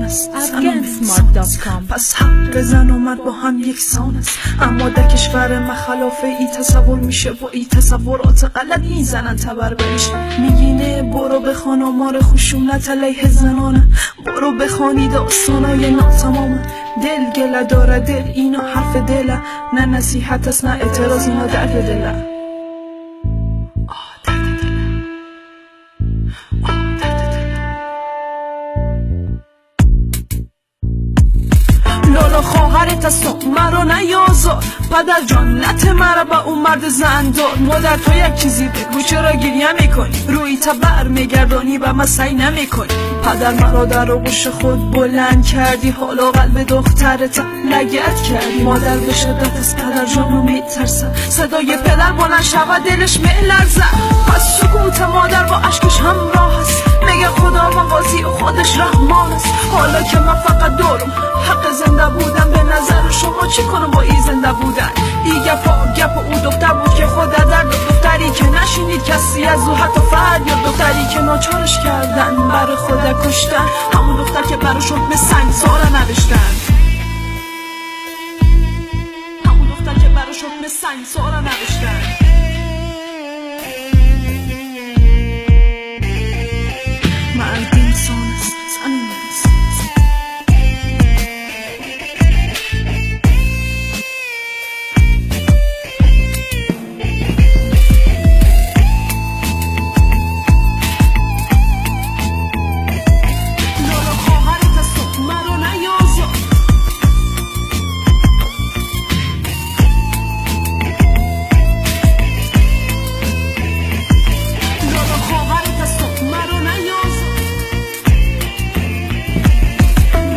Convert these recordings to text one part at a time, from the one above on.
است، پس حق زن و مرد با هم یکسان است. اما در کشور ما خلاف ای تصور میشه و ای تصورات غلط میزنن تبر بهش. میگینه برو بخوان آمار خشونت علیه زنانه، برو بخوانی داستانای ناتمامه. دل گله داره دل، اینا حرف دله، نه نصیحت است نه اعتراض، اینا درد دله. لالا خواهرت است و مرا نیازار، پدر جان نته مرا با اون مرد زندار. مادر تو یک چیزی بگو چرا گریه میکنی، روی تبر میگردانی و من سعی نمیکنی. پدر مرا در آغوش خود بلند کردی، حالا قلب دخترت لگد کردی. مادر به شدت از پدر جانو میترسد، صدای پدر بلند شود دلش میلرزد. پس سکوت مادر با اشکش همراه است، میگه خدا مقاضی و خودش رحمان است. حالا که من فقط دارم حق زنده بودن، به نظر شما چی کنم با این زنده بودن؟ ای گپ او دختر بود که خود در دختری که نشینید کسی از او حتی فریاد، دختری که ناچارش کردن برای خود کشتن، همون دختر که برای شکم سنگسار نوشتن، همون دختر که برای شکم سنگسار نوشتن. مرد انسان است، زن انسان است. لالا خواهرت است و مرا نیازار، لالا خواهرت است و مرا نیازار.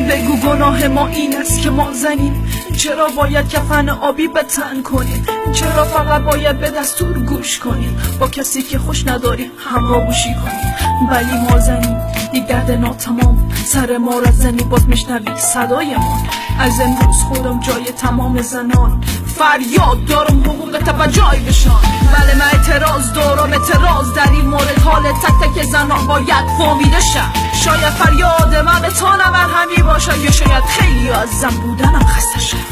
بگو گناه ما این است که ما زنیم، چرا باید کفن آبی به تن کنیم، چرا فقط باید به دستور گوش کنیم، با کسی که خوش نداریم همراه گوشی کنیم. ولی ما زنیم یک درد ناتمام، سر ما را زنی باز میشنوی صدای ما. از امروز خودم جای تمام زنان، فریاد دارم حقوقت به جای بشان. بله من اعتراض دارم، اعتراض در این مورد، حال تک تک زنان باید فهمیده شد. شاید فریاد من به تا نمرهمی باشه، یا شاید خیلی از زن بودنم خسته شد.